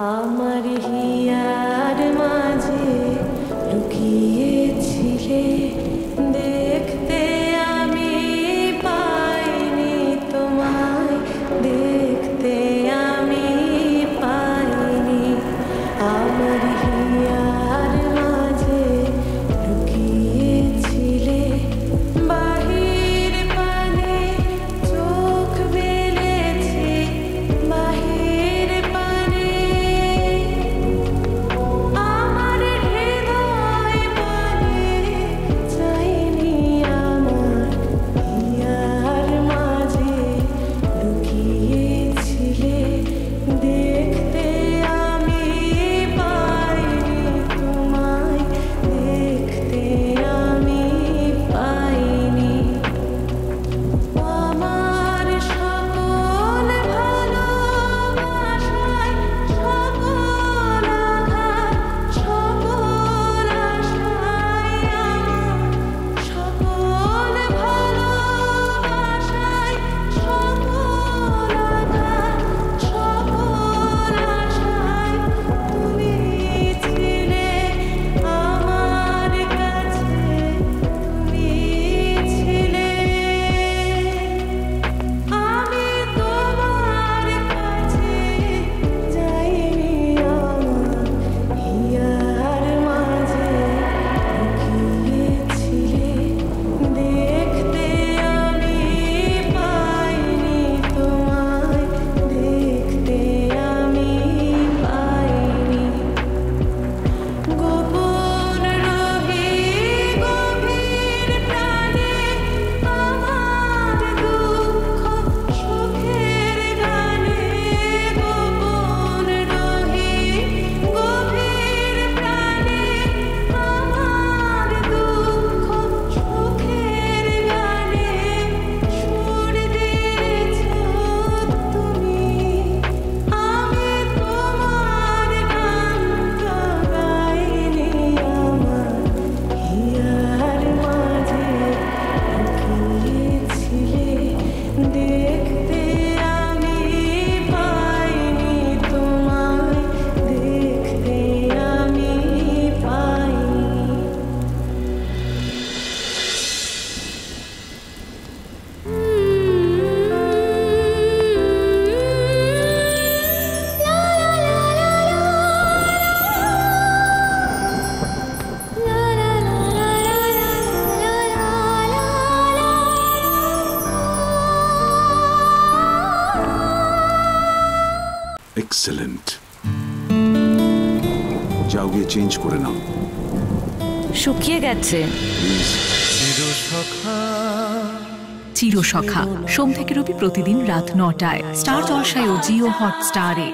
আমার হিয়ার মাঝে লুকিয়েছিলে, দেখতে আমি পাইনি তোমায়, দেখতে আমি পাইনি। আমার হিয়ার মাঝে লুকিয়েছিলে, বাহির পানে চোখ মেলেছি, বাহির পানে আমার হৃদয় পানে চাইনি। আমার হিয়ার মাঝে লুকিয়েছিলে, দেখতে আমি পাইনি তোমায়, দেখতে আমি পাইনি। আমার সকল ভালোবাসায়, সকল আঘাত, সকল আশায়, আমার সকল ভালোবাসায়, সকল আঘাত, সকল আশায় তুমি ছিলে আমার কাছে, তুমি ছিলে। আমি তোমার কাছে যাইনি, আমার হিয়ার মাঝে লুকিয়েছিলে, দেখতে আমি পাইনি তোমায়, দেখতে আমি পাইনি। গোপন রহি গভীর প্রাণে, আমার দুঃখ সুখের গানে। গোপন রহি গভীর প্রাণে, আমার দুঃখ সুখের গানে। সুর দিয়েছ তুমি, আমি তোমার গান তো গাইনি। আমার হিয়ার মাঝে লুকিয়েছিলে, দেখতে আমি পাইনি তোমায়, দেখতে আমি পাইনি। এক্সেলেন্ট। যাও গিয়ে চেঞ্জ করে নাও শুকিয়ে গেছে। প্লিজ। চিরসখা সোম থেকে রবি প্রতিদিন রাত ৯টায় স্টার জলসায় ও জিও হটস্টারে।